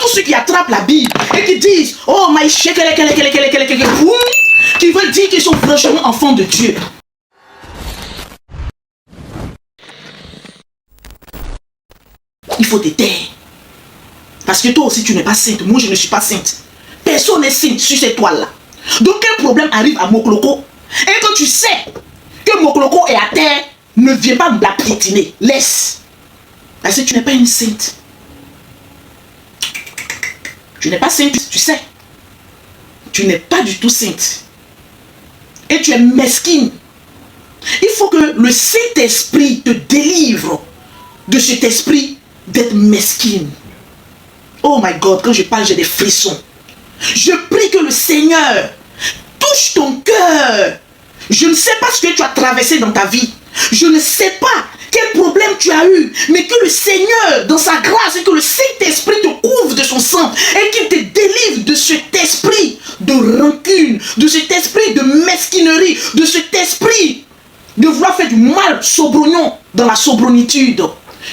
tous ceux qui attrapent la Bible et qui disent, oh, my qui veulent dire qu'ils sont franchement enfants de Dieu. Il faut te taire. Parce que toi aussi, tu n'es pas sainte. Moi, je ne suis pas sainte. Personne n'est sainte sur cette toile-là. Donc, quel problème arrive à Mokloko? Et quand tu sais que Mokloko est à terre, ne viens pas me la piétiner. Laisse. Parce que tu n'es pas une sainte. Tu n'es pas sainte, tu sais. Tu n'es pas du tout sainte. Et tu es mesquine. Il faut que le Saint-Esprit te délivre de cet esprit d'être mesquine. Oh my God, quand je parle, j'ai des frissons. Je prie que le Seigneur touche ton cœur. Je ne sais pas ce que tu as traversé dans ta vie. Je ne sais pas quel problème tu as eu. Mais que le Seigneur, dans sa grâce, et que le Saint-Esprit te couvre de son sang et qu'il te délivre de cet esprit de rancune, de cet esprit de mesquinerie, de cet esprit de vouloir faire du mal sobrognon dans la sobronitude.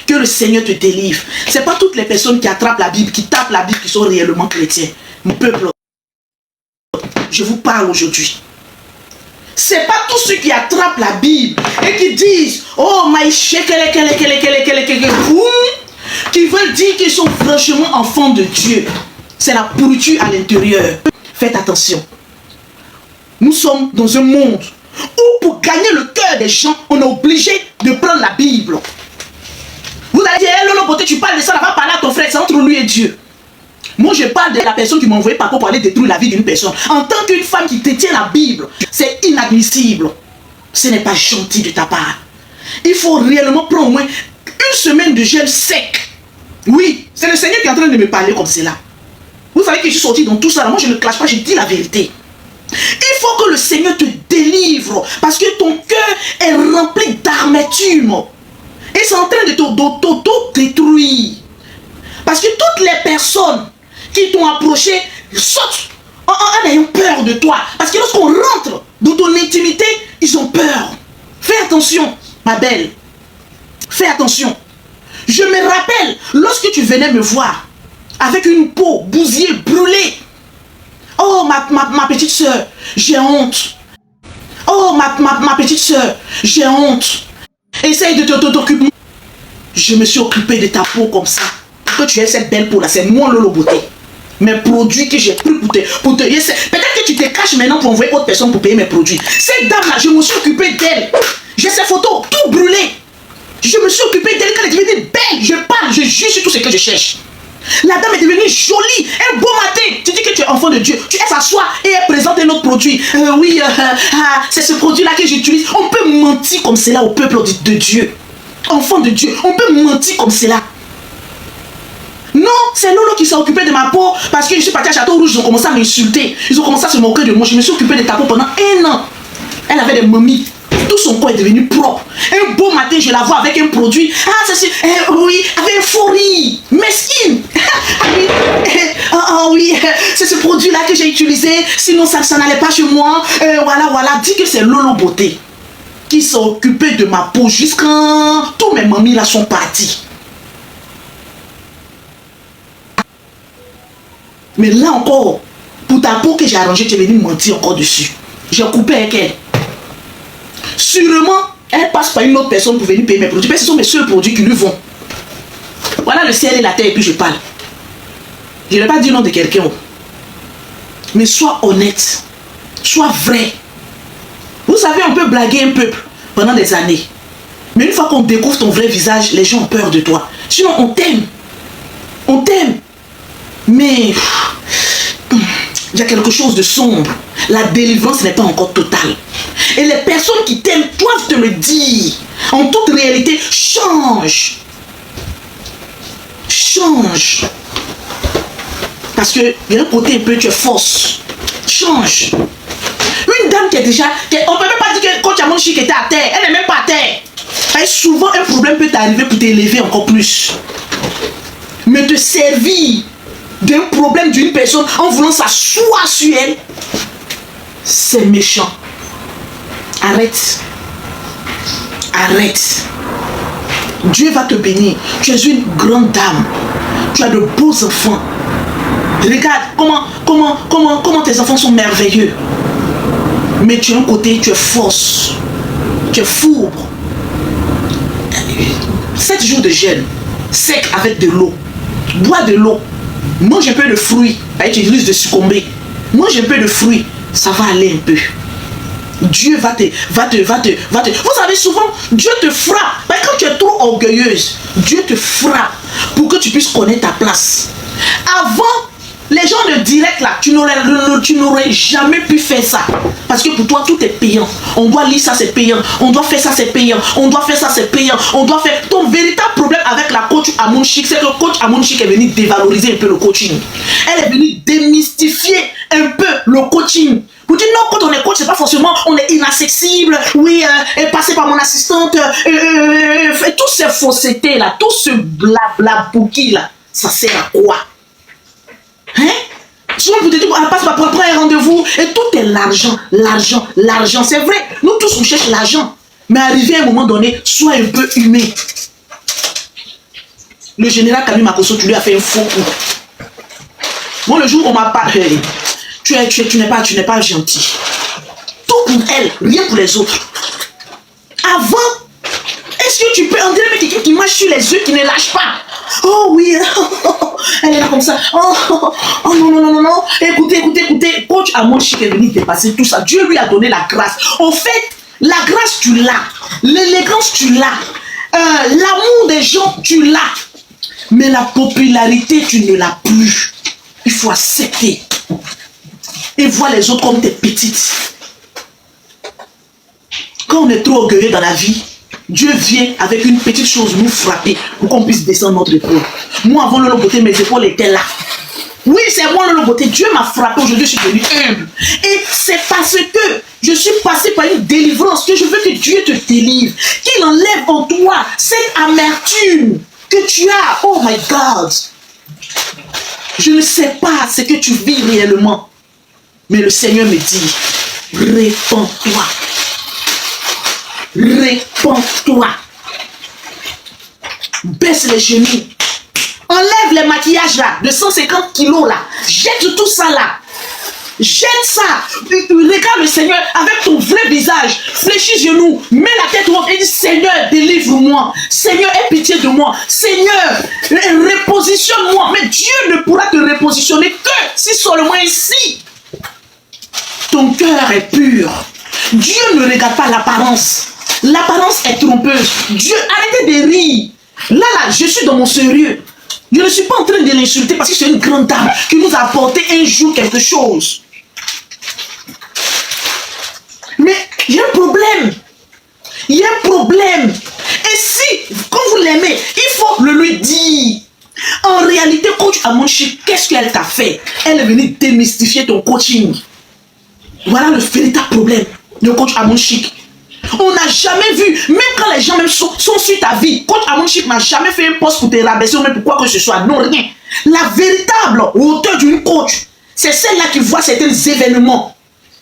Que le Seigneur te délivre. Ce n'est pas toutes les personnes qui attrapent la Bible, qui tapent la Bible, qui sont réellement chrétiens. Mon peuple, je vous parle aujourd'hui. Ce n'est pas tous ceux qui attrapent la Bible et qui disent, oh, my qui veulent dire qu'ils sont franchement enfants de Dieu. C'est la pourriture à l'intérieur. Faites attention. Nous sommes dans un monde où pour gagner le cœur des gens, on est obligé de prendre la Bible. Vous allez dire, hey, Lolo Beauté, tu parles de ça, va parler à ton frère, c'est entre lui et Dieu. Moi, je parle de la personne qui m'a envoyé par pour aller détruire la vie d'une personne. En tant qu'une femme qui détient la Bible, c'est inadmissible. Ce n'est pas gentil de ta part. Il faut réellement prendre au moins une semaine de jeûne sec. Oui, c'est le Seigneur qui est en train de me parler comme cela. Vous savez que je suis sorti dans tout ça. Moi, je ne clash pas, je dis la vérité. Il faut que le Seigneur te délivre parce que ton cœur est rempli d'amertume. Et c'est en train de t'auto-détruire. Parce que toutes les personnes qui t'ont approché sautent en ayant peur de toi. Parce que lorsqu'on rentre dans ton intimité, ils ont peur. Fais attention, ma belle. Fais attention. Je me rappelle, lorsque tu venais me voir, avec une peau bousillée, brûlée. Oh, ma petite soeur, j'ai honte. Oh, ma petite soeur, j'ai honte. Essaye de t'occuper. Je me suis occupé de ta peau comme ça. Pour que tu aies cette belle peau là, c'est moi Lolo Beauté. Mes produits que j'ai pris pour te... Peut-être que tu te caches maintenant pour envoyer autre personne pour payer mes produits. Cette dame là, je me suis occupé d'elle. J'ai ses photos, tout brûlées. Je me suis occupé d'elle quand elle est devenue belle. Je parle, je juge sur tout ce que je cherche. La dame est devenue jolie, un beau matin. Tu dis que tu es enfant de Dieu. Tu es s'asseoir et elle présente un autre produit. Oui, c'est ce produit-là que j'utilise. On peut mentir comme cela au peuple de Dieu. Enfant de Dieu, on peut mentir comme cela. Non, c'est Lolo qui s'est occupé de ma peau parce que je suis parti à Château Rouge. Ils ont commencé à m'insulter. Ils ont commencé à se moquer de moi. Je me suis occupé de ta peau pendant 1 an. Elle avait des mamies. Tout son corps est devenu propre. Un beau matin, je la vois avec un produit. Ah, c'est oui, avec un faux rire. Mesquine. Oui, c'est ce produit-là que j'ai utilisé. Sinon, ça n'allait pas chez moi. Voilà. Dis que c'est Lolo Beauté qui s'est occupé de ma peau jusqu'à... Tous mes mamies là sont partis. Mais là encore, pour ta peau que j'ai arrangée, tu es venu mentir encore dessus. J'ai coupé avec elle. Sûrement, elle passe par une autre personne pour venir payer mes produits. Mais ce sont mes seuls produits qui lui vont. Voilà le ciel et la terre et puis je parle. Je ne vais pas dire le nom de quelqu'un. Mais sois honnête. Sois vrai. Vous savez, on peut blaguer un peuple pendant des années. Mais une fois qu'on découvre ton vrai visage, les gens ont peur de toi. Sinon, on t'aime. On t'aime. Mais il y a quelque chose de sombre. La délivrance n'est pas encore totale. Et les personnes qui t'aiment doivent te le dire. En toute réalité, change. Change. Parce que il y a un côté un peu, tu es fausse. Change. Une dame qui est déjà... on ne peut même pas dire que quand tu as mon chic était à terre. Elle n'est même pas à terre. Et souvent, un problème peut t'arriver pour t'élever encore plus. Mais te servir d'un problème d'une personne en voulant s'asseoir sur elle, c'est méchant. Arrête. Arrête. Dieu va te bénir. Tu es une grande dame. Tu as de beaux enfants. Regarde comment tes enfants sont merveilleux. Mais tu as un côté, tu es fausse. Tu es fourbe. 7 jours de jeûne, sec avec de l'eau. Bois de l'eau. Mange un peu de fruits. Tu risques de succomber. Mange un peu de fruits. Ça va aller un peu. Dieu va te. Vous savez, souvent, Dieu te frappe. Mais quand tu es trop orgueilleuse, Dieu te frappe pour que tu puisses connaître ta place. Avant, les gens de direct là, tu n'aurais jamais pu faire ça. Parce que pour toi, tout est payant. On doit lire ça, c'est payant. On doit faire ça, c'est payant. On doit faire ça, c'est payant. On doit faire... Ton véritable problème avec la coach Amoun Chic, c'est que le coach Amoun Chic est venu dévaloriser un peu le coaching. Elle est venue démystifier un peu le coaching. Vous dites non, quand on est coach, c'est pas forcément on est inaccessible, oui, passez par mon assistante, toutes ces faussetés là, tout ce blabla bouki là, ça sert à quoi? Hein? Souvent vous te dites, passe pour prendre un rendez-vous, et tout est l'argent, l'argent, l'argent. C'est vrai, nous tous on cherche l'argent, mais arrivé à un moment donné, sois un peu humain. Le général Kami Makosso, tu lui as fait un faux coup. Moi, le jour où on m'a parlé, tu n'es pas gentil. Tout pour elle, rien pour les autres. Avant, est-ce que tu peux, on dirait quelqu'un qui marche sur les yeux, qui ne lâche pas. Oh oui, elle est là comme ça. Oh non. Écoutez. Coach Amoun Chic est venu dépasser tout ça. Dieu lui a donné la grâce. En fait, la grâce, tu l'as. L'élégance, tu l'as. L'amour des gens, tu l'as. Mais la popularité, tu ne l'as plus. Il faut accepter. Et voir les autres comme des petites. Quand on est trop orgueilleux dans la vie, Dieu vient avec une petite chose nous frapper pour qu'on puisse descendre notre épaule. Moi, avant le beauté, mes épaules étaient là. Oui, c'est moi le beauté. Dieu m'a frappé. Aujourd'hui, je suis devenu humble. Et c'est parce que je suis passé par une délivrance que je veux que Dieu te délivre. Qu'il enlève en toi cette amertume que tu as. Oh my God. Je ne sais pas ce que tu vis réellement. Mais le Seigneur me dit, répands-toi. Répands-toi. Baisse les genoux. Enlève les maquillages là, de 150 kilos là. Jette tout ça là. Jette ça. Regarde le Seigneur avec ton vrai visage. Fléchis genoux. Mets la tête haute et dis, Seigneur, délivre-moi. Seigneur, aie pitié de moi. Seigneur, repositionne-moi. Mais Dieu ne pourra te repositionner que si seulement ici ton cœur est pur. Dieu ne regarde pas l'apparence. L'apparence est trompeuse. Dieu, arrêtez de rire. Là, je suis dans mon sérieux. Je ne suis pas en train de l'insulter parce que c'est une grande dame qui nous a apporté un jour quelque chose. Mais il y a un problème. Il y a un problème. Et si, quand vous l'aimez, il faut le lui dire. En réalité, coach Amoun Chic, qu'est-ce qu'elle t'a fait? Elle est venue démystifier ton coaching. Voilà le véritable problème de coach Amoun Chic. On n'a jamais vu, même quand les gens même sont sur ta vie, coach Amoun Chic n'a jamais fait un poste pour te rabaisser ou même pour quoi que ce soit. Non, rien. La véritable hauteur d'une coach, c'est celle-là qui voit certains événements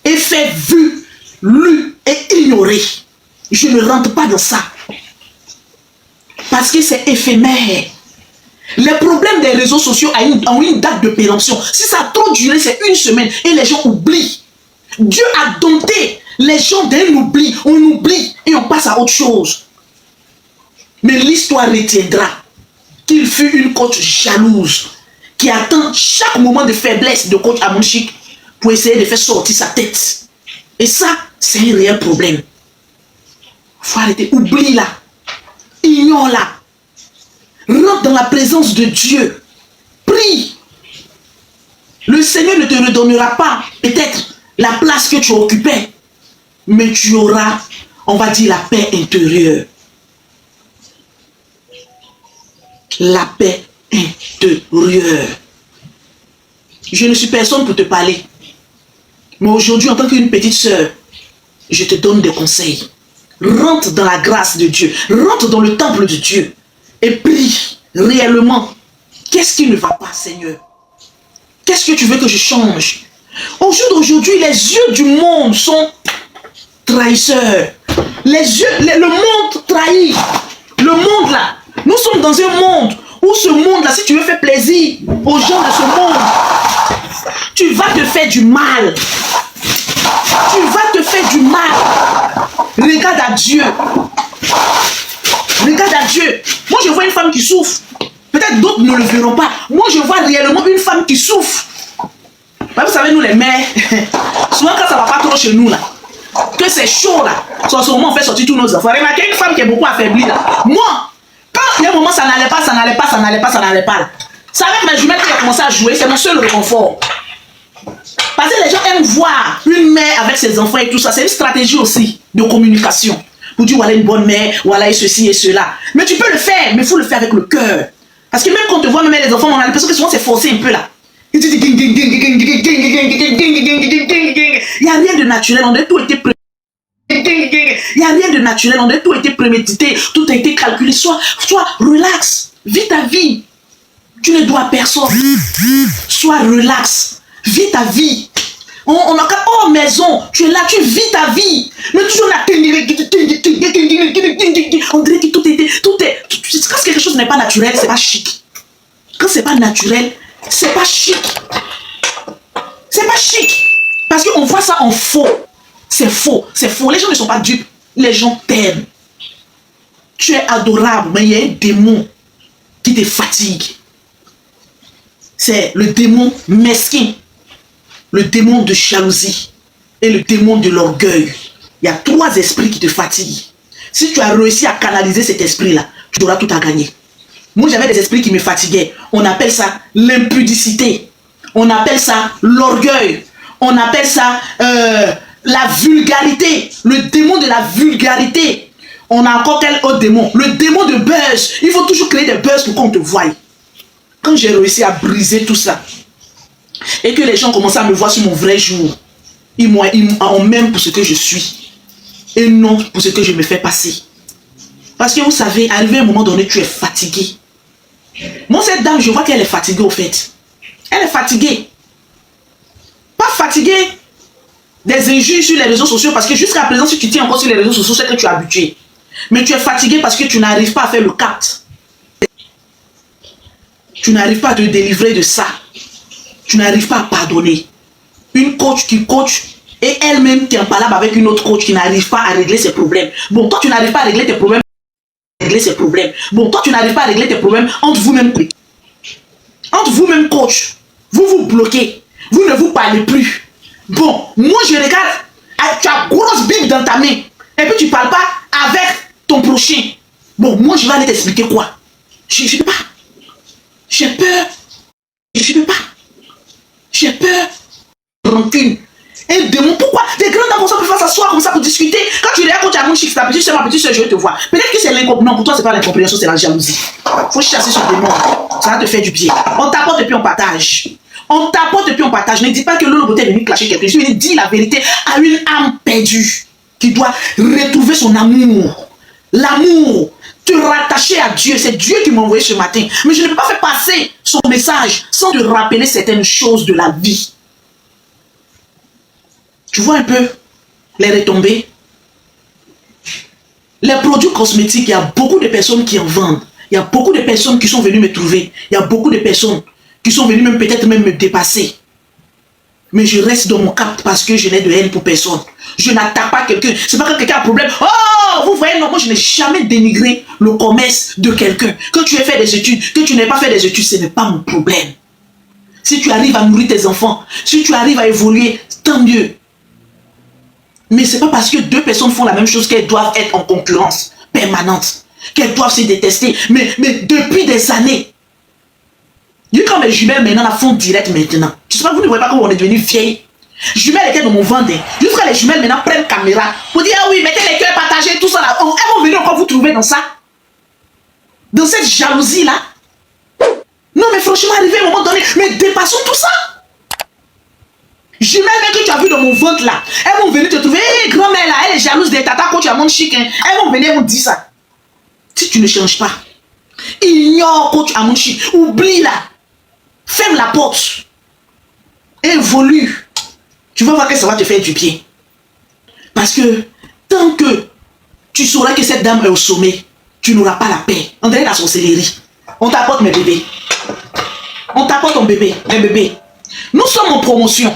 et fait vu, lu et ignoré. Je ne rentre pas dans ça. Parce que c'est éphémère. Les problèmes des réseaux sociaux ont une date de péremption. Si ça a trop duré, c'est une semaine et les gens oublient. Dieu a dompté les gens d'un oubli. On oublie et on passe à autre chose. Mais l'histoire retiendra qu'il fut une coach jalouse qui attend chaque moment de faiblesse de coach Amoun Chic pour essayer de faire sortir sa tête. Et ça, c'est un réel problème. Il faut arrêter. Oublie-la. Ignore-la. Rentre dans la présence de Dieu. Prie. Le Seigneur ne te redonnera pas peut-être la place que tu occupais, mais tu auras, on va dire, la paix intérieure. La paix intérieure. Je ne suis personne pour te parler. Mais aujourd'hui, en tant qu'une petite sœur, je te donne des conseils. Rentre dans la grâce de Dieu. Rentre dans le temple de Dieu. Et prie réellement. Qu'est-ce qui ne va pas, Seigneur? Qu'est-ce que tu veux que je change? Au jour d'aujourd'hui, les yeux du monde sont trahisseurs. Le monde trahit. Le Le monde là, nous sommes dans un monde où ce monde là, si tu veux faire plaisir aux gens de ce monde, tu vas te faire du mal. Tu vas te faire du mal. Regarde à Dieu. Regarde à Dieu. Moi, je vois une femme qui souffre. Peut-être d'autres ne le verront pas. Moi, je vois réellement une femme qui souffre. Vous savez, nous les mères, souvent quand ça ne va pas trop chez nous, là, que c'est chaud, là, sur ce moment, on fait sortir tous nos enfants. Remarquez une femme qui est beaucoup affaiblie, là. Moi, quand il y a un moment, ça n'allait pas, là. C'est avec ma jumelle qui a commencé à jouer, c'est mon seul réconfort. Parce que les gens aiment voir une mère avec ses enfants et tout ça. C'est une stratégie aussi de communication. Pour dire, voilà une bonne mère, voilà et ceci et cela. Mais tu peux le faire, mais il faut le faire avec le cœur. Parce que même quand on te voit même les enfants, on a l'impression que souvent c'est forcé un peu là. Il n'y a rien de naturel, on a tout été prémédité. Il n'y a rien de naturel, on a tout été prémédité, tout a été calculé. Sois relax, vis ta vie. Tu ne dois à personne. Sois relax. Vis ta vie. On a qu'à, oh maison, tu es là, tu vis ta vie. Mais toujours là, on dirait que tout est, quand quelque chose n'est pas naturel, c'est pas chic. Quand c'est pas naturel, c'est pas chic. C'est pas chic. Parce qu'on voit ça en faux. C'est faux, c'est faux. Les gens ne sont pas dupes. Les gens t'aiment. Tu es adorable, mais il y a un démon qui te fatigue. C'est le démon mesquin. Le démon de jalousie et le démon de l'orgueil. Il y a 3 esprits qui te fatiguent. Si tu as réussi à canaliser cet esprit-là, tu auras tout à gagner. Moi, j'avais des esprits qui me fatiguaient. On appelle ça l'impudicité. On appelle ça l'orgueil. On appelle ça la vulgarité. Le démon de la vulgarité. On a encore quel autre démon? Le démon de buzz. Il faut toujours créer des buzz pour qu'on te voie. Quand j'ai réussi à briser tout ça, et que les gens commencent à me voir sur mon vrai jour, ils m'aiment pour ce que je suis et non pour ce que je me fais passer. Parce que vous savez, arrivé à un moment donné, tu es fatigué. Moi, cette dame, je vois qu'elle est fatiguée au fait. Elle est fatiguée. Pas fatiguée des injures sur les réseaux sociaux, parce que jusqu'à présent, si tu tiens encore sur les réseaux sociaux, c'est que tu es habitué. Mais tu es fatigué parce que tu n'arrives pas à faire le cap. Tu n'arrives pas à te délivrer de ça. Tu n'arrives pas à pardonner. Une coach qui coach et elle-même qui est en palabre avec une autre coach qui n'arrive pas à régler ses problèmes. Bon, toi, tu n'arrives pas à régler tes problèmes. Bon, toi, tu n'arrives pas à régler tes problèmes entre vous-même. Entre vous-même, coach. Vous vous bloquez. Vous ne vous parlez plus. Bon, moi, je regarde. Tu as grosse Bible dans ta main. Et puis, tu ne parles pas avec ton prochain. Bon, moi, je vais aller t'expliquer quoi. Je ne peux pas. J'ai peur. Je ne peux pas. J'ai peur. Rancune. Un démon. Pourquoi des grands dames comme ça peuvent s'asseoir comme ça pour discuter? Quand tu regardes, quand tu as mon chic, c'est ta petite soeur, ma petite soeur, je vais te voir. Peut-être que c'est l'incompréhension. Non, pour toi, c'est pas l'incompréhension, c'est la jalousie. Faut chasser ce démon. Ça va te faire du bien. On t'apporte et puis on partage. On t'apporte et puis on partage. Ne dis pas que l'eau beauté est venu clasher quelqu'un. Je lui dis la vérité à une âme perdue qui doit retrouver son amour. L'amour. Te rattacher à Dieu. C'est Dieu qui m'a envoyé ce matin. Mais je ne peux pas faire passer son message sans te rappeler certaines choses de la vie. Tu vois un peu les retombées. Les produits cosmétiques, il y a beaucoup de personnes qui en vendent. Il y a beaucoup de personnes qui sont venues me trouver. Il y a beaucoup de personnes qui sont venues même peut-être même me dépasser. Mais je reste dans mon cap parce que je n'ai de haine pour personne. Je n'attaque pas quelqu'un. C'est pas que quelqu'un a un problème. Oh, vous voyez, non, moi je n'ai jamais dénigré le commerce de quelqu'un. Que tu aies fait des études, que tu n'aies pas fait des études, ce n'est pas mon problème. Si tu arrives à nourrir tes enfants, si tu arrives à évoluer, tant mieux. Mais c'est pas parce que 2 personnes font la même chose qu'elles doivent être en concurrence permanente, qu'elles doivent se détester. Mais depuis des années, quand mes jumelles maintenant la font direct maintenant. Je sais pas, vous ne voyez pas comment on est devenu vieille. Jumelles étaient dans mon ventre. Jusqu'à les jumelles maintenant prennent caméra pour dire ah oui, mettez les cœurs, partagez tout ça là. Elles vont venir encore vous trouver dans ça. Dans cette jalousie là. Non mais franchement, arrivé à un moment donné, mais dépassons tout ça. Jumelles que tu as vu dans mon ventre là, elles vont venir te trouver, hey, grand-mère là, elle est jalouse des tatas quand tu as mon chic, hein. Elles vont venir, elles vont dire ça. Si tu ne changes pas, ignore quand tu as mon chic, oublie là, ferme la porte, évolue. Tu vas voir que ça va te faire du bien. Parce que tant que tu sauras que cette dame est au sommet, tu n'auras pas la paix. On dirait la sorcellerie. On t'apporte mes bébés. On t'apporte ton bébé, mes bébés. Nous sommes en promotion.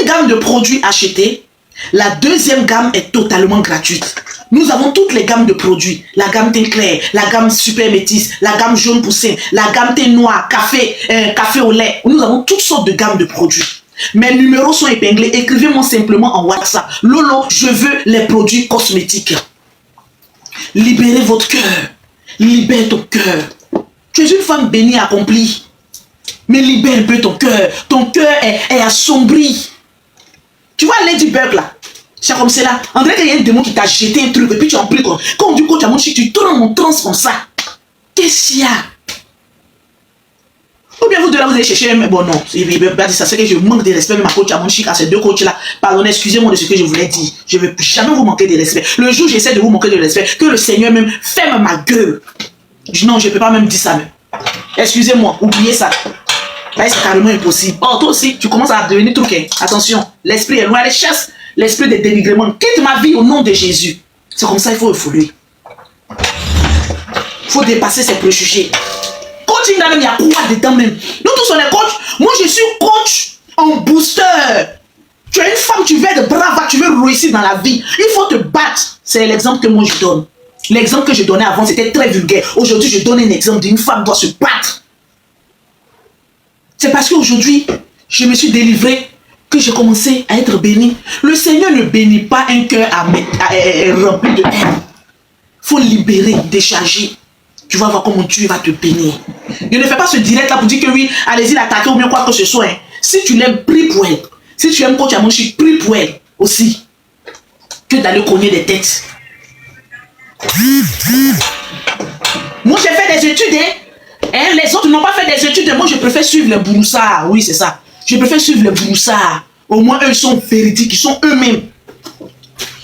Une gamme de produits achetés. La deuxième gamme est totalement gratuite. Nous avons toutes les gammes de produits. La gamme thé clair, la gamme super métisse, la gamme jaune poussin, la gamme thé noir, café au lait. Nous avons toutes sortes de gammes de produits. Mes numéros sont épinglés. Écrivez-moi simplement en WhatsApp. Lolo, je veux les produits cosmétiques. Libérez votre cœur. Libère ton cœur. Tu es une femme bénie, accomplie. Mais libère un peu ton cœur. Ton cœur est assombri. Tu vois Ladybug là, c'est comme cela. On dirait qu'il y a un démon qui t'a jeté un truc et puis tu en pris comme du coach à mon chic, tu tournes en transe comme ça. Qu'est-ce qu'il y a? Ou bien vous deux là, vous allez chercher, mais bon non, il ne veut pas dire ça, c'est que je manque de respect, mais ma coach à mon chic, à ces deux coachs là. Pardon, excusez-moi de ce que je voulais dire. Je ne veux jamais vous manquer de respect. Le jour où j'essaie de vous manquer de respect, que le Seigneur même ferme ma gueule. Non, je ne peux pas même dire ça même. Excusez-moi, oubliez ça. Là, c'est carrément impossible. Oh, toi aussi, tu commences à devenir truqué. Attention, l'esprit est loin, elle chasse l'esprit de dénigrement. Quitte ma vie au nom de Jésus. C'est comme ça, il faut évoluer. Il faut dépasser ses préjugés. Coaching, là, même, il y a quoi dedans même? Nous tous, on est coach. Moi, je suis coach en booster. Tu es une femme, tu veux être brave, tu veux réussir dans la vie. Il faut te battre. C'est l'exemple que moi, je donne. L'exemple que je donnais avant, c'était très vulgaire. Aujourd'hui, je donne un exemple d'une femme qui doit se battre. C'est parce qu'aujourd'hui, je me suis délivré que j'ai commencé à être béni. Le Seigneur ne bénit pas un cœur rempli de haine. Il faut libérer, décharger. Tu vas voir comment Dieu va te bénir. Je ne fais pas ce direct là pour dire que oui, allez-y l'attaquer ou bien quoi que ce soit. Hein. Si tu l'aimes, prie pour elle. Si tu aimes coach à mon chic, prie pour elle aussi. Que d'aller cogner des têtes. Moi, j'ai fait des études, hein. Et les autres n'ont pas fait des études. Moi, je préfère suivre les broussards. Oui, c'est ça. Je préfère suivre les broussards. Au moins, eux, ils sont véridiques. Ils sont eux-mêmes.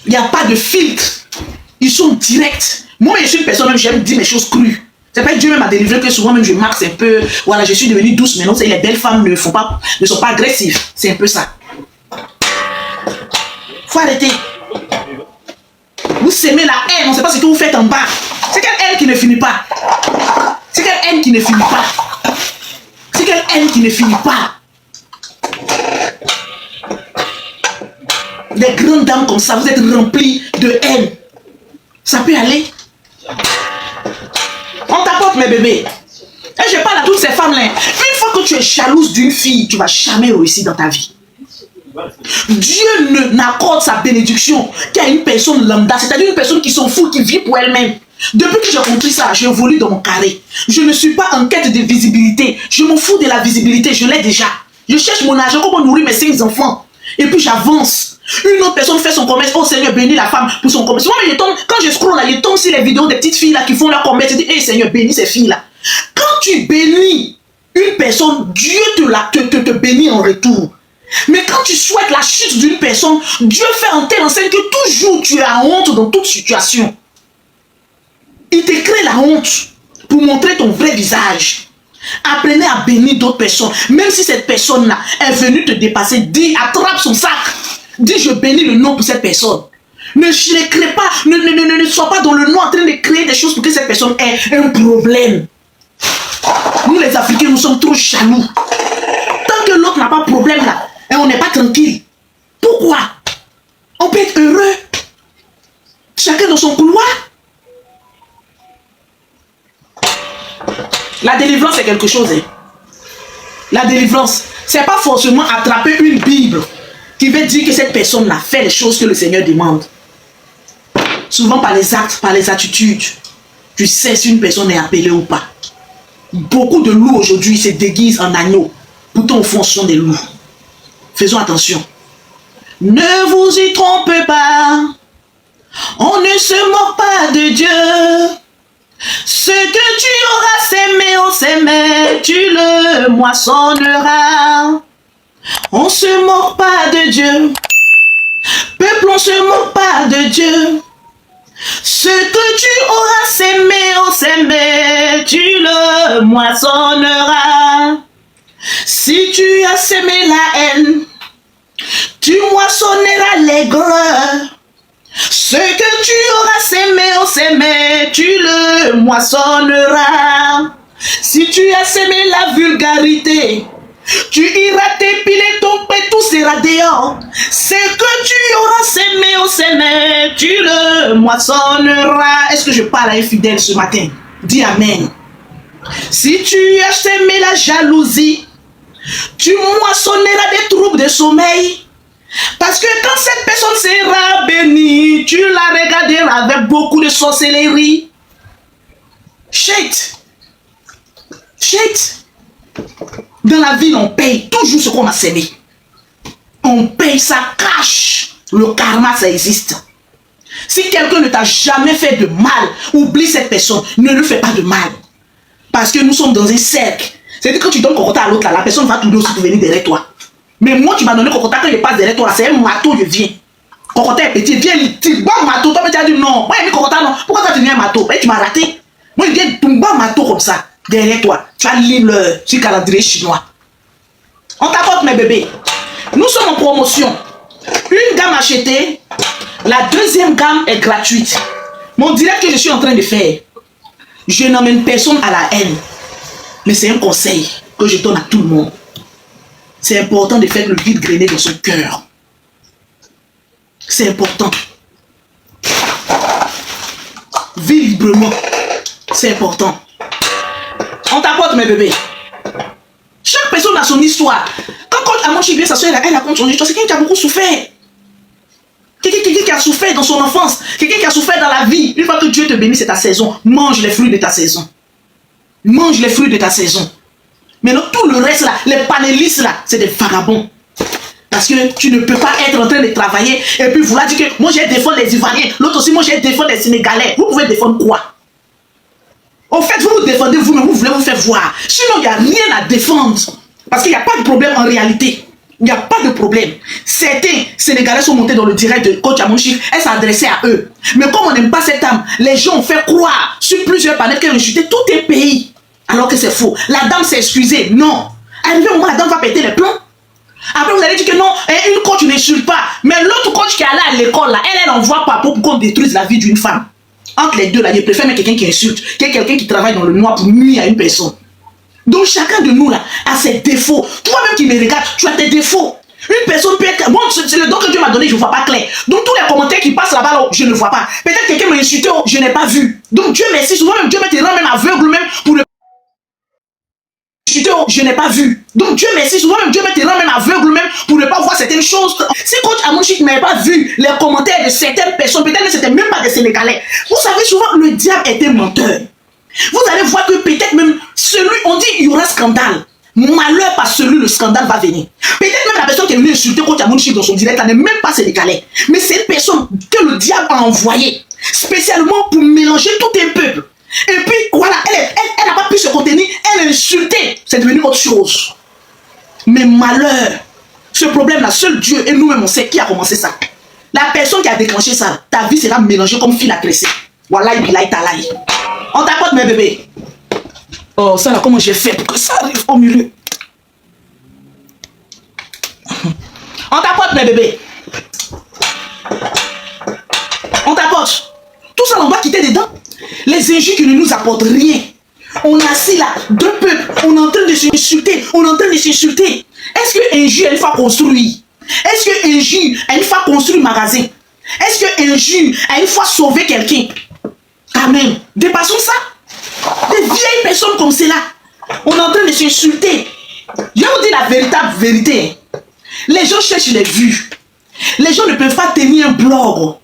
Il n'y a pas de filtre. Ils sont directs. Moi, je suis une personne, même, j'aime dire mes choses crues. C'est pas que Dieu même m'a délivré que souvent, même, je marque un peu. Voilà, je suis devenue douce. Maintenant, les belles femmes ne sont pas agressives. C'est un peu ça. Faut arrêter. Vous s'aimez la haine. On ne sait pas ce que vous faites en bas. C'est quelle haine qui ne finit pas. C'est quelle haine qui ne finit pas. C'est quelle haine qui ne finit pas. Des grandes dames comme ça, vous êtes remplis de haine. Ça peut aller. On t'apporte mes bébés. Et je parle à toutes ces femmes-là. Une fois que tu es jalouse d'une fille, tu ne vas jamais réussir dans ta vie. Dieu n'accorde sa bénédiction qu'à une personne lambda, c'est-à-dire une personne qui s'en fout, qui vit pour elle-même. Depuis que j'ai compris ça, j'évolue dans mon carré. Je ne suis pas en quête de visibilité. Je m'en fous de la visibilité, je l'ai déjà. Je cherche mon argent, comment nourrir mes 5 enfants. Et puis j'avance. Une autre personne fait son commerce. Oh Seigneur, bénis la femme pour son commerce. Moi, mais quand je scroll là, je tombe sur les vidéos des petites filles là qui font leur commerce. Je dis, hey Seigneur, bénis ces filles là. Quand tu bénis une personne, Dieu te bénit en retour. Mais quand tu souhaites la chute d'une personne, Dieu fait en telle enseigne que toujours tu as honte dans toute situation. Il te crée la honte pour montrer ton vrai visage. Apprenez à bénir d'autres personnes. Même si cette personne-là est venue te dépasser, dis, attrape son sac. Dis, je bénis le nom pour cette personne. Ne crée pas, ne sois pas dans le nom en train de créer des choses pour que cette personne ait un problème. Nous les Africains, nous sommes trop jaloux. Tant que l'autre n'a pas de problème là, et on n'est pas tranquille. Pourquoi? On peut être heureux. Chacun dans son couloir. La délivrance, c'est quelque chose. Hein. La délivrance, c'est pas forcément attraper une Bible qui veut dire que cette personne-là fait les choses que le Seigneur demande. Souvent par les actes, par les attitudes, tu sais si une personne est appelée ou pas. Beaucoup de loups aujourd'hui se déguisent en agneaux. Pourtant, au fond, ce sont des loups. Faisons attention. Ne vous y trompez pas. On ne se moque pas de Dieu. Ce que tu auras sémé, oh sémé, tu le moissonneras. On se moque pas de Dieu. Peuple, on se moque pas de Dieu. Ce que tu auras sémé, oh sémé, tu le moissonneras. Si tu as sémé la haine, tu moissonneras l'aigreur. Ce que tu auras sémé, tu le moissonneras. Si tu as sémé la vulgarité, tu iras t'épiler ton pain, tout sera dehors. Ce que tu auras sémé, tu le moissonneras. Est-ce que je parle à un fidèle ce matin? Dis Amen. Si tu as sémé la jalousie, tu moissonneras des troubles de sommeil. Parce que quand cette personne sera bénie, tu la regarderas avec beaucoup de sorcellerie. Shit. Dans la vie, on paye toujours ce qu'on a sémé. On paye, ça cache. Le karma, ça existe. Si quelqu'un ne t'a jamais fait de mal, oublie cette personne. Ne lui fais pas de mal. Parce que nous sommes dans un cercle. C'est-à-dire que quand tu donnes cocotta à l'autre, la personne va tourner aussi pour venir derrière toi. Mais moi, tu m'as donné cocotta, quand je passe derrière toi, c'est un marteau, je viens. Cocotta est petit, viens, tu bats marteau. Toi, tu as dit non. Moi, j'ai mis cocotta, non. Pourquoi toi, tu viens un marteau? Tu m'as raté. Moi, je viens tomber un marteau comme ça, derrière toi. Tu vas lire le sur calendrier chinois. On t'apporte, mes bébés. Nous sommes en promotion. Une gamme achetée, la deuxième gamme est gratuite. Mon direct que je suis en train de faire, je n'emmène personne à la haine. Mais c'est un conseil que je donne à tout le monde. C'est important de faire le vide-grenier dans son cœur. C'est important. Vis librement. C'est important. On t'apporte, mes bébés. Chaque personne a son histoire. Quand Amanchik vient s'asseoir, elle raconte son histoire. C'est quelqu'un qui a beaucoup souffert. Quelqu'un qui a souffert dans son enfance. Quelqu'un qui a souffert dans la vie. Une fois que Dieu te bénit, c'est ta saison. Mange les fruits de ta saison. Mange les fruits de ta saison. Maintenant, tout le reste là, les panélistes là, c'est des vagabonds. Parce que tu ne peux pas être en train de travailler et puis vouloir dire que moi j'ai défendu les Ivoiriens, l'autre aussi moi j'ai défendu les Sénégalais. Vous pouvez défendre quoi? En fait, vous vous défendez vous-même, vous voulez vous faire voir. Sinon, il n'y a rien à défendre. Parce qu'il n'y a pas de problème en réalité. Il n'y a pas de problème. Certains Sénégalais sont montés dans le direct de coach Amanchik, elle s'adressait à eux. Mais comme on n'aime pas cette âme, les gens ont fait croire sur plusieurs planètes qu'elle rechutait tout un pays. Alors que c'est faux. La dame s'est excusée. Non. Arrivé au moment, la dame va péter les plombs. Après, vous allez dire que non, une coach n'insulte pas. Mais l'autre coach qui est allé à l'école, là, elle envoie pas pour qu'on détruise la vie d'une femme. Entre les deux, là, je préfère mettre quelqu'un qui insulte que quelqu'un qui travaille dans le noir pour nuire à une personne. Donc, chacun de nous, là, a ses défauts. Toi-même qui me regardes, tu as tes défauts. Une personne peut être... Moi, c'est le don que Dieu m'a donné, je ne vois pas clair. Donc, tous les commentaires qui passent là-bas, là, je ne vois pas. Peut-être quelqu'un m'a insulté, oh, je n'ai pas vu. Donc, Dieu merci. Souvent, même Dieu te rend même aveugle même pour ne je n'ai pas vu. Donc Dieu merci, souvent même Dieu te rend même aveugle même pour ne pas voir certaines choses. Si coach Amanchik n'avait pas vu les commentaires de certaines personnes, peut-être que c'était même pas des Sénégalais. Vous savez, souvent le diable est un menteur. Vous allez voir que peut-être même celui, on dit il y aura scandale. Malheur par celui, le scandale va venir. Peut-être même la personne qui est venue insulter coach Amanchik dans son direct n'est même pas sénégalais. Mais c'est une personne que le diable a envoyée spécialement pour mélanger tout un peuple. Et puis, voilà, elle n'a pas pu se contenir, elle a insulté, c'est devenu autre chose. Mais malheur, ce problème-là, seul Dieu et nous-mêmes, on sait qui a commencé ça. La personne qui a déclenché ça, ta vie sera mélangée comme fil à tresser. Voilà, il a talaï. On t'apporte mes bébés. Oh, ça là, comment j'ai fait pour que ça arrive au milieu? On t'apporte mes bébés. On t'apporte. Tout ça, on doit quitter dedans. Les injures qui ne nous apportent rien. On est assis là, deux peuples, on est en train de s'insulter, on est en train de s'insulter. Est-ce que injure a une fois construit? Est-ce que injure a une fois construit magasin? Est-ce que injure a une fois sauvé quelqu'un? Amen. Dépassons ça. Des vieilles personnes comme cela, on est en train de s'insulter. Je vous dis la véritable vérité. Les gens cherchent les vues. Les gens ne peuvent pas tenir un blog.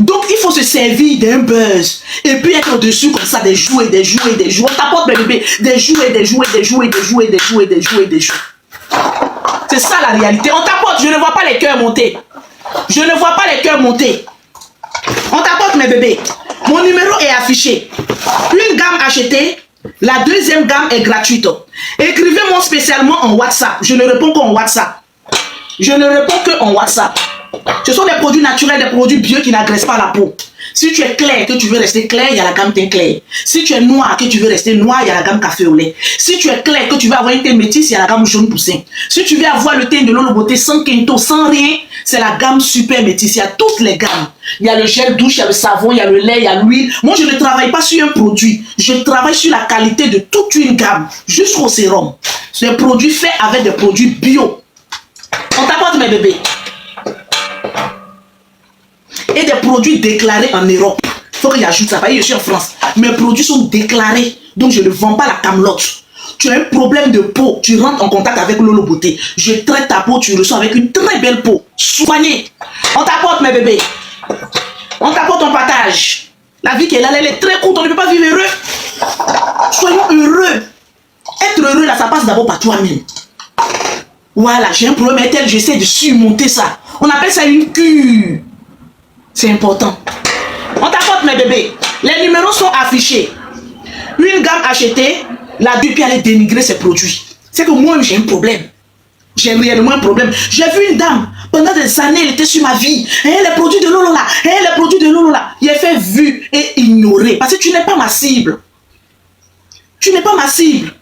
Donc il faut se servir d'un buzz et puis être au-dessus comme ça, des jouets. On t'apporte mes bébés, des jouets. C'est ça la réalité. On t'apporte, je ne vois pas les cœurs monter. On t'apporte mes bébés. Mon numéro est affiché. Une gamme achetée, la deuxième gamme est gratuite. Écrivez-moi spécialement en WhatsApp. Je ne réponds qu'en WhatsApp. Ce sont des produits naturels, des produits bio qui n'agressent pas la peau. Si tu es clair, que tu veux rester clair, il y a la gamme teint clair. Si tu es noir, que tu veux rester noir, il y a la gamme café au lait. Si tu es clair, que tu veux avoir un teint métis, il y a la gamme jaune poussin. Si tu veux avoir le teint de Lolo Beauté sans quinto, sans rien, c'est la gamme super métis. Il y a toutes les gammes. Il y a le gel douche, il y a le savon, il y a le lait, il y a l'huile. Moi, je ne travaille pas sur un produit. Je travaille sur la qualité de toute une gamme, jusqu'au sérum. C'est un produit fait avec des produits bio. On t'apporte mes bébés. Et des produits déclarés en Europe. Il faut que j'ajoute ça. Je suis en France. Mes produits sont déclarés. Donc, je ne vends pas la camelote. Tu as un problème de peau. Tu rentres en contact avec Lolo Beauté. Je traite ta peau. Tu ressors avec une très belle peau. Soignée. On t'apporte, mes bébés. On t'apporte ton partage. La vie qui est là, elle est très courte. On ne peut pas vivre heureux. Soyons heureux. Être heureux, là, ça passe d'abord par toi-même. Voilà, j'ai un problème tel, j'essaie de surmonter ça. On appelle ça une cure. C'est important. On t'apporte mes bébés. Les numéros sont affichés. Une gamme achetée, la depuis aller dénigrer ses produits. C'est que moi, j'ai un problème. J'ai réellement un problème. J'ai vu une dame, pendant des années, elle était sur ma vie. Et les produits de Lolo là, et les produits de Lolo là. Il a fait vu et ignorer. Parce que tu n'es pas ma cible. Tu n'es pas ma cible.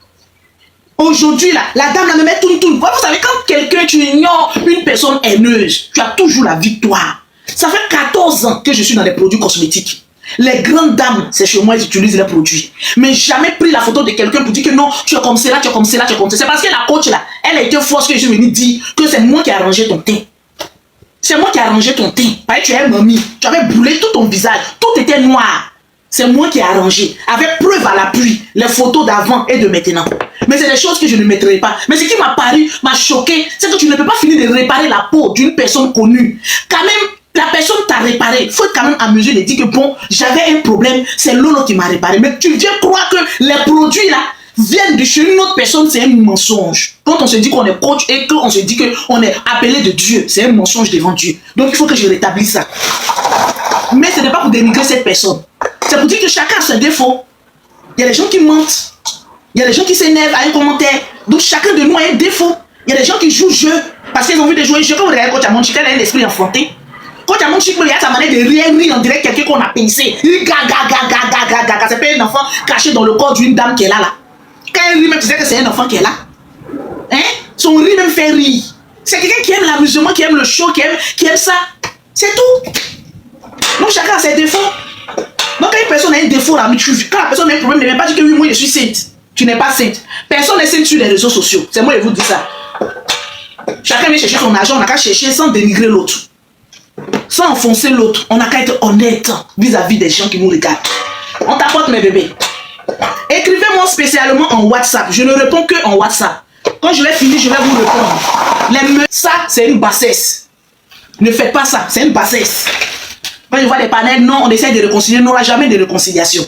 Aujourd'hui, là, la dame là me met tout. Vous savez, quand quelqu'un, tu ignores une personne haineuse, tu as toujours la victoire. Ça fait 14 ans que je suis dans les produits cosmétiques. Les grandes dames, c'est chez moi, ils utilisent les produits. Mais jamais pris la photo de quelqu'un pour dire que non, tu es comme cela, tu es comme cela, tu es comme cela. C'est parce que la coach là, elle a été force que je suis venue dire que c'est moi qui ai arrangé ton teint. C'est moi qui ai arrangé ton teint. Parce que tu es mamie, tu avais brûlé tout ton visage, tout était noir. C'est moi qui ai arrangé, avec preuve à l'appui, les photos d'avant et de maintenant. Mais c'est des choses que je ne mettrai pas. Mais ce qui m'a paru, m'a choqué, c'est que tu ne peux pas finir de réparer la peau d'une personne connue. Quand même, la personne t'a réparé. Il faut quand même à mesure de dire que bon, j'avais un problème, c'est Lolo qui m'a réparé. Mais tu viens croire que les produits là viennent de chez une autre personne, c'est un mensonge. Quand on se dit qu'on est coach et qu'on se dit qu'on est appelé de Dieu, c'est un mensonge devant Dieu. Donc il faut que je rétablisse ça. Mais ce n'est pas pour dénigrer cette personne. C'est pour dire que chacun a ses défauts. Il y a des gens qui mentent. Il y a des gens qui s'énervent à un commentaire. Donc chacun de nous a un défaut. Il y a des gens qui jouent jeu parce qu'ils ont vu des jouer jeu. Quand vous regardez Coach Amon Chic, elle a un esprit enfanté. Coach Amon Chic, il y a sa manière de rire, on dirait quelqu'un qu'on a pincé. Il gaga. C'est pas un enfant caché dans le corps d'une dame qui est là. Quand elle rit, même tu sais que c'est un enfant qui est là. Hein? Son rire même fait rire. C'est quelqu'un qui aime l'amusement, qui aime le show, qui aime ça. C'est tout. Donc chacun a ses défauts. Donc quand une personne a un défaut là, quand la personne a un problème, ne viens pas dire que oui, moi je suis sainte. Tu n'es pas sainte. Personne n'est sainte sur les réseaux sociaux. C'est moi qui vous dis ça. Chacun vient chercher son argent, on n'a qu'à chercher sans dénigrer l'autre. Sans enfoncer l'autre. On n'a qu'à être honnête vis-à-vis des gens qui nous regardent. On t'apporte mes bébés. Écrivez-moi spécialement en WhatsApp. Je ne réponds que en WhatsApp. Quand je vais finir, je vais vous répondre. Ça, c'est une bassesse. Ne faites pas ça, c'est une bassesse. Quand je vois des panels, non, on essaie de réconcilier, il n'y aura jamais de réconciliation.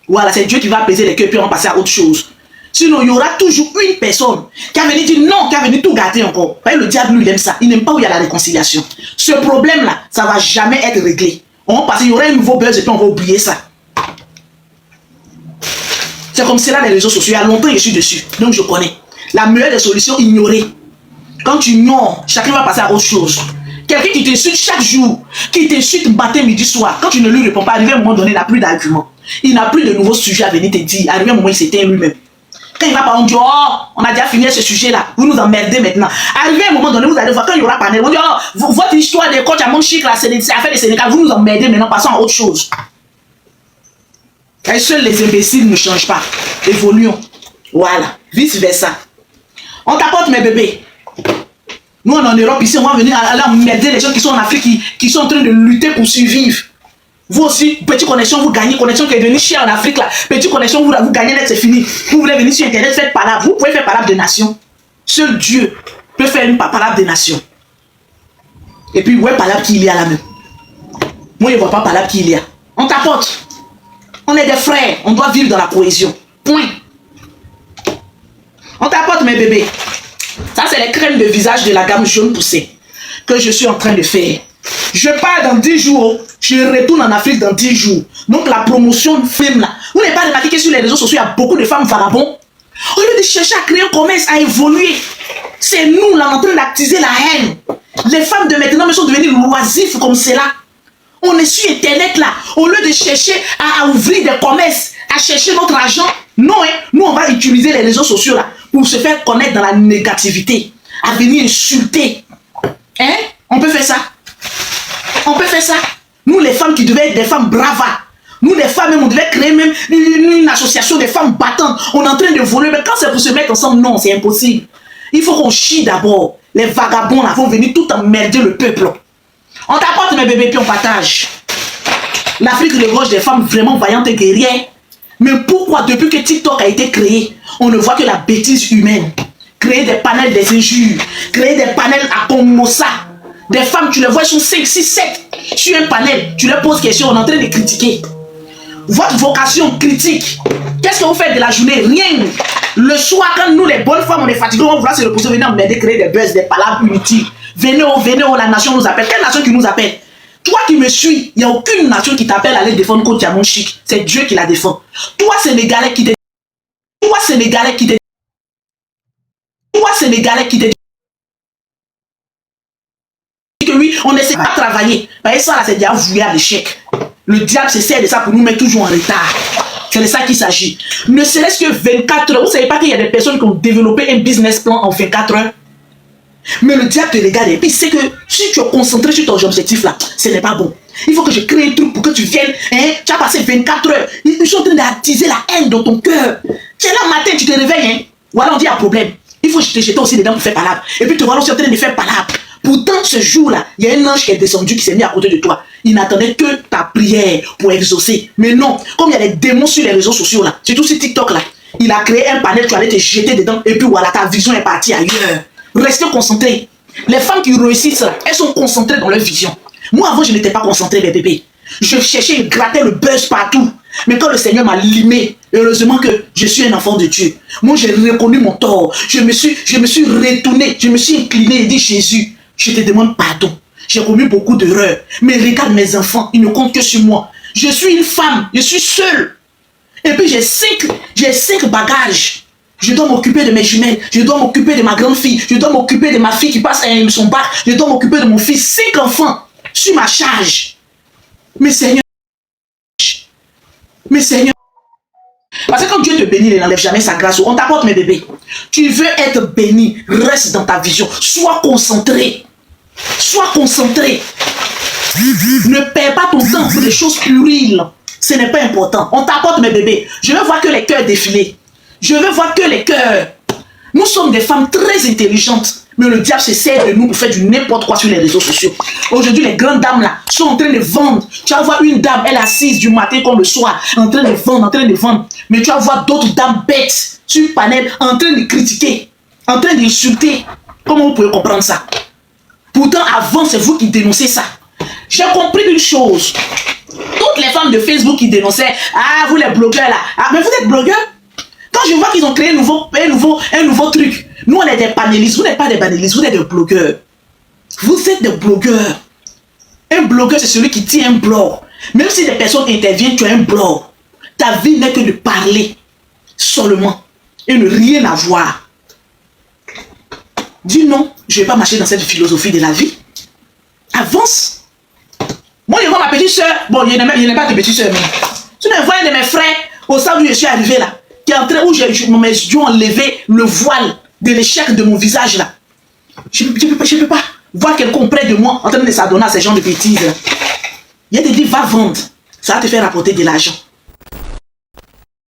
Voilà, c'est Dieu qui va apaiser les cœurs, puis on va passer à autre chose. Sinon, il y aura toujours une personne qui va venir dire non, qui va venir tout gâter encore. Voyez, le diable, lui, il aime ça. Il n'aime pas où il y a la réconciliation. Ce problème-là, ça ne va jamais être réglé. On va passer, il y aura un nouveau buzz et puis on va oublier ça. C'est comme cela les réseaux sociaux. Il y a longtemps, je suis dessus. Donc, je connais. La meilleure des solutions, ignorer. Quand tu ignores, chacun va passer à autre chose. Quelqu'un qui t'insulte chaque jour, qui t'insulte matin, midi, soir, quand tu ne lui réponds pas, arrivé à un moment donné, il n'a plus d'arguments. Il n'a plus de nouveaux sujets à venir te dire. Arrivé à un moment, il s'éteint lui-même. Quand il va par on dit, oh, on a déjà fini ce sujet-là, vous nous emmerdez maintenant. Arrivé à un moment donné, vous allez voir, quand il y aura panel, on dit, oh, votre histoire de Coach Amon Chic, là, c'est affaire de Sénégal, vous nous emmerdez maintenant, passons à autre chose. Et seuls les imbéciles ne changent pas. Évoluons. Voilà, vice versa. On t'apporte mes bébés. Nous, on est en Europe, ici, on va venir aller emmerder les gens qui sont en Afrique, qui sont en train de lutter pour survivre. Vous aussi, petite connexion, vous gagnez. Connexion qui est devenue chère en Afrique, là. Petite connexion, vous gagnez, là, c'est fini. Vous voulez venir sur Internet, faites palabre. Vous pouvez faire palabre de nation. Seul Dieu peut faire une palabre de nation. Et puis, ouais, palabre qu'il y a là même. Moi, je ne vois pas palabre qu'il y a. On t'apporte. On est des frères. On doit vivre dans la cohésion. Point. On t'apporte, mes bébés. Ça, c'est les crèmes de visage de la gamme jaune poussée que je suis en train de faire. Je pars dans 10 jours. Je retourne en Afrique dans 10 jours. Donc, la promotion de films là. Vous n'avez pas remarqué que sur les réseaux sociaux, il y a beaucoup de femmes vagabonds. Au lieu de chercher à créer un commerce, à évoluer, c'est nous là en train d'actiser la haine. Les femmes de maintenant me sont devenues loisives comme cela. On est sur Internet là. Au lieu de chercher à ouvrir des commerces, à chercher notre argent, non, hein, nous on va utiliser les réseaux sociaux là pour se faire connaître dans la négativité, à venir insulter. Hein? On peut faire ça. On peut faire ça. Nous les femmes qui devaient être des femmes bravas. Nous les femmes, même, on devait créer même une association des femmes battantes. On est en train de voler, mais quand c'est pour se mettre ensemble, non, c'est impossible. Il faut qu'on chie d'abord. Les vagabonds là vont venir tout emmerder le peuple. On t'apporte mes bébés puis on partage. L'Afrique regorge des femmes vraiment vaillantes et guerrières. Mais pourquoi depuis que TikTok a été créé, on ne voit que la bêtise humaine? Créer des panels des injures, créer des panels à Komosa. Des femmes, tu les vois, elles sont 5, 6, 7 sur un panel. Tu leur poses question, on est en train de critiquer. Votre vocation critique. Qu'est-ce que vous faites de la journée? Rien. Le soir, quand nous les bonnes femmes, on est fatigués, on va vouloir se reposer, venir m'aider, créer des buzz, des palabres inutiles. Venez, la nation nous appelle. Quelle nation qui nous appelle? Toi qui me suis, il n'y a aucune nation qui t'appelle à aller défendre contre Diamond Chic. C'est Dieu qui la défend. Toi, Sénégalais qui te... Toi, Sénégalais qui te... Toi, Sénégalais qui te... Que oui, on essaie pas de travailler. Mais ça, là, c'est déjà voué à l'échec. Le diable se sert de ça pour nous mettre toujours en retard. C'est de ça qu'il s'agit. Ne serait-ce que 24 heures. Vous ne savez pas qu'il y a des personnes qui ont développé un business plan en 24 heures? Mais le diable te regarde et puis c'est que si tu es concentré sur ton objectif là, ce n'est pas bon. Il faut que je crée un truc pour que tu viennes. Hein? Tu as passé 24 heures. Ils sont en train d'attiser la haine dans ton cœur. Tu es là matin, tu te réveilles. Hein? Voilà, on dit il y a un problème. Il faut te jeter aussi dedans pour faire palabre. Et puis tu vois, on est en train de faire palabre. Pourtant, ce jour-là, il y a un ange qui est descendu, qui s'est mis à côté de toi. Il n'attendait que ta prière pour exaucer. Mais non, comme il y a des démons sur les réseaux sociaux là, surtout sur TikTok là, il a créé un panel, tu allais te jeter dedans. Et puis voilà, ta vision est partie ailleurs. Restez concentrés. Les femmes qui réussissent, elles sont concentrées dans leur vision. Moi, avant, je n'étais pas concentrée, les bébés. Je cherchais, je grattais le buzz partout. Mais quand le Seigneur m'a limé, heureusement que je suis un enfant de Dieu. Moi, j'ai reconnu mon tort. Je me suis retourné, je me suis incliné et dit, Jésus, je te demande pardon. J'ai commis beaucoup d'erreurs. Mais regarde mes enfants, ils ne comptent que sur moi. Je suis une femme, je suis seule. Et puis j'ai cinq bagages. Je dois m'occuper de mes jumelles, je dois m'occuper de ma grande fille, je dois m'occuper de ma fille qui passe son bac, je dois m'occuper de mon fils. 5 enfants sur ma charge. Mais Seigneur, parce que quand Dieu te bénit, il n'enlève jamais sa grâce. On t'apporte mes bébés. Tu veux être béni, reste dans ta vision. Sois concentré. Sois concentré. Ne perds pas ton temps pour des choses pluriles. Ce n'est pas important. On t'apporte mes bébés. Je veux voir que les cœurs défiler. Je veux voir que les cœurs. Nous sommes des femmes très intelligentes. Mais le diable se sert de nous pour faire du n'importe quoi sur les réseaux sociaux. Aujourd'hui, les grandes dames là sont en train de vendre. Tu vas voir une dame, elle est assise du matin comme le soir, en train de vendre, Mais tu vas voir d'autres dames bêtes sur le panel, en train de critiquer, en train d'insulter. Comment vous pouvez comprendre ça? Pourtant, avant, c'est vous qui dénoncez ça. J'ai compris une chose. Toutes les femmes de Facebook qui dénonçaient, ah, vous les blogueurs là, ah, mais vous êtes blogueurs? Quand je vois qu'ils ont créé un nouveau truc, nous on est des panélistes, vous n'êtes pas des panélistes, vous êtes des blogueurs. Vous êtes des blogueurs. Un blogueur, c'est celui qui tient un blog. Même si des personnes interviennent, tu as un blog. Ta vie n'est que de parler seulement et ne rien avoir. Dis non, je ne vais pas marcher dans cette philosophie de la vie. Avance. Moi, je vois ma petite soeur, bon, je n'ai pas de petite soeur, mais tu me vois un de mes frères au stade où je suis arrivé là, qui est en train où mes yeux ont levé le voile de l'échec de mon visage là. Je ne peux pas voir quelqu'un près de moi en train de s'adonner à ces gens de bêtises. Il y a des dit, va vendre, ça va te faire rapporter de l'argent.